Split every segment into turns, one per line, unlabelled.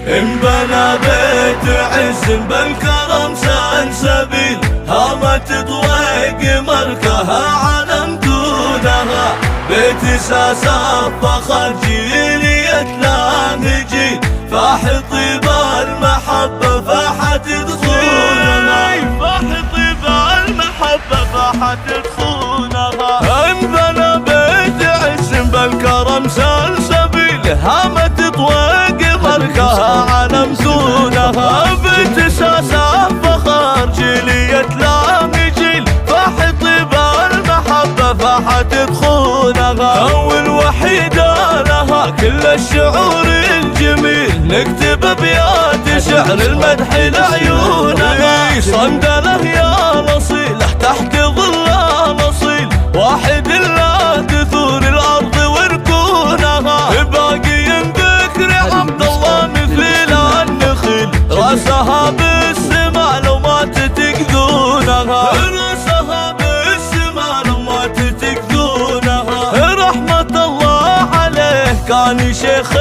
انبنى بيت عز بالكرم سلسبيل، هامت طويق مركها علم دونها، بيت ساسا فخر جيلية لا نجيل، فاح طيب المحبة فاحت تدخونها، فاح طيب المحبة فاحت تدخونها. انبنى بيت عز بالكرم سلسبيل، هامت طويق مركها علم دونها، بيت ساسا فخر جيلية لا نجيل، فاح طيب المحبة فاحت تدخونها. والوحيدة لها كل الشعور الجميل، نكتب ابيات شعر المدح لعيونها، صندله يا نصيله تحت ظل نصيل، واحد لا تثور الارض وركونها، باقي ذكر عبد الله مثل النخيل، راسها بالسما لو ما تتكذونها، راسها بالسما لو ما تتكذونها. رحمة الله عليه كان شيخ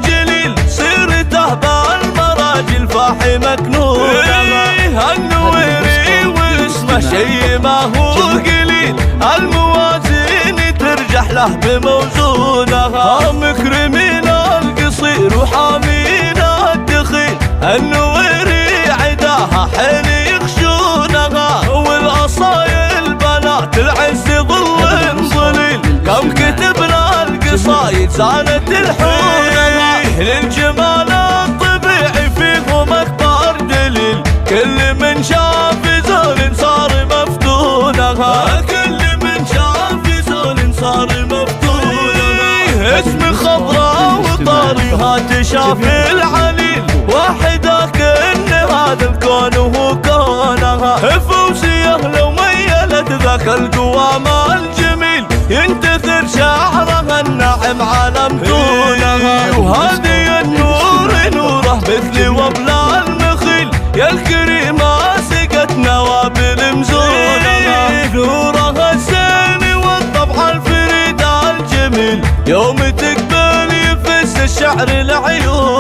جليل، سيرته بالمراجل فاحي مكنونها، النويري واسمه شي ما هو قليل، الموازين ترجح له بموزونها، مكرمين القصير وحامين الدخيل، النويري عداها حين يخشونها، والاصايل بنات العز ظل ظليل، كم كتبنا القصايد زانت الحونها، للجمال الطبيعي فيهم اكبر دليل، كل من شاف زول صار مفتونها، كل من شاف زول صار مفتونها. اسم خضراء وطارها تشاف العليل، واحدة كأن هذا الكون وهو كونها، فوزية لو ميلت ذاك القوام الجميل، ينتثر شعرها الناعم على متونها، وهذه النور نوره مثل وبلا المخيل، يا الكريمة سقت نوابل مزونها، نورها الزين والطبع الفريد الجميل، يوم تقبل يفس الشعر العيون.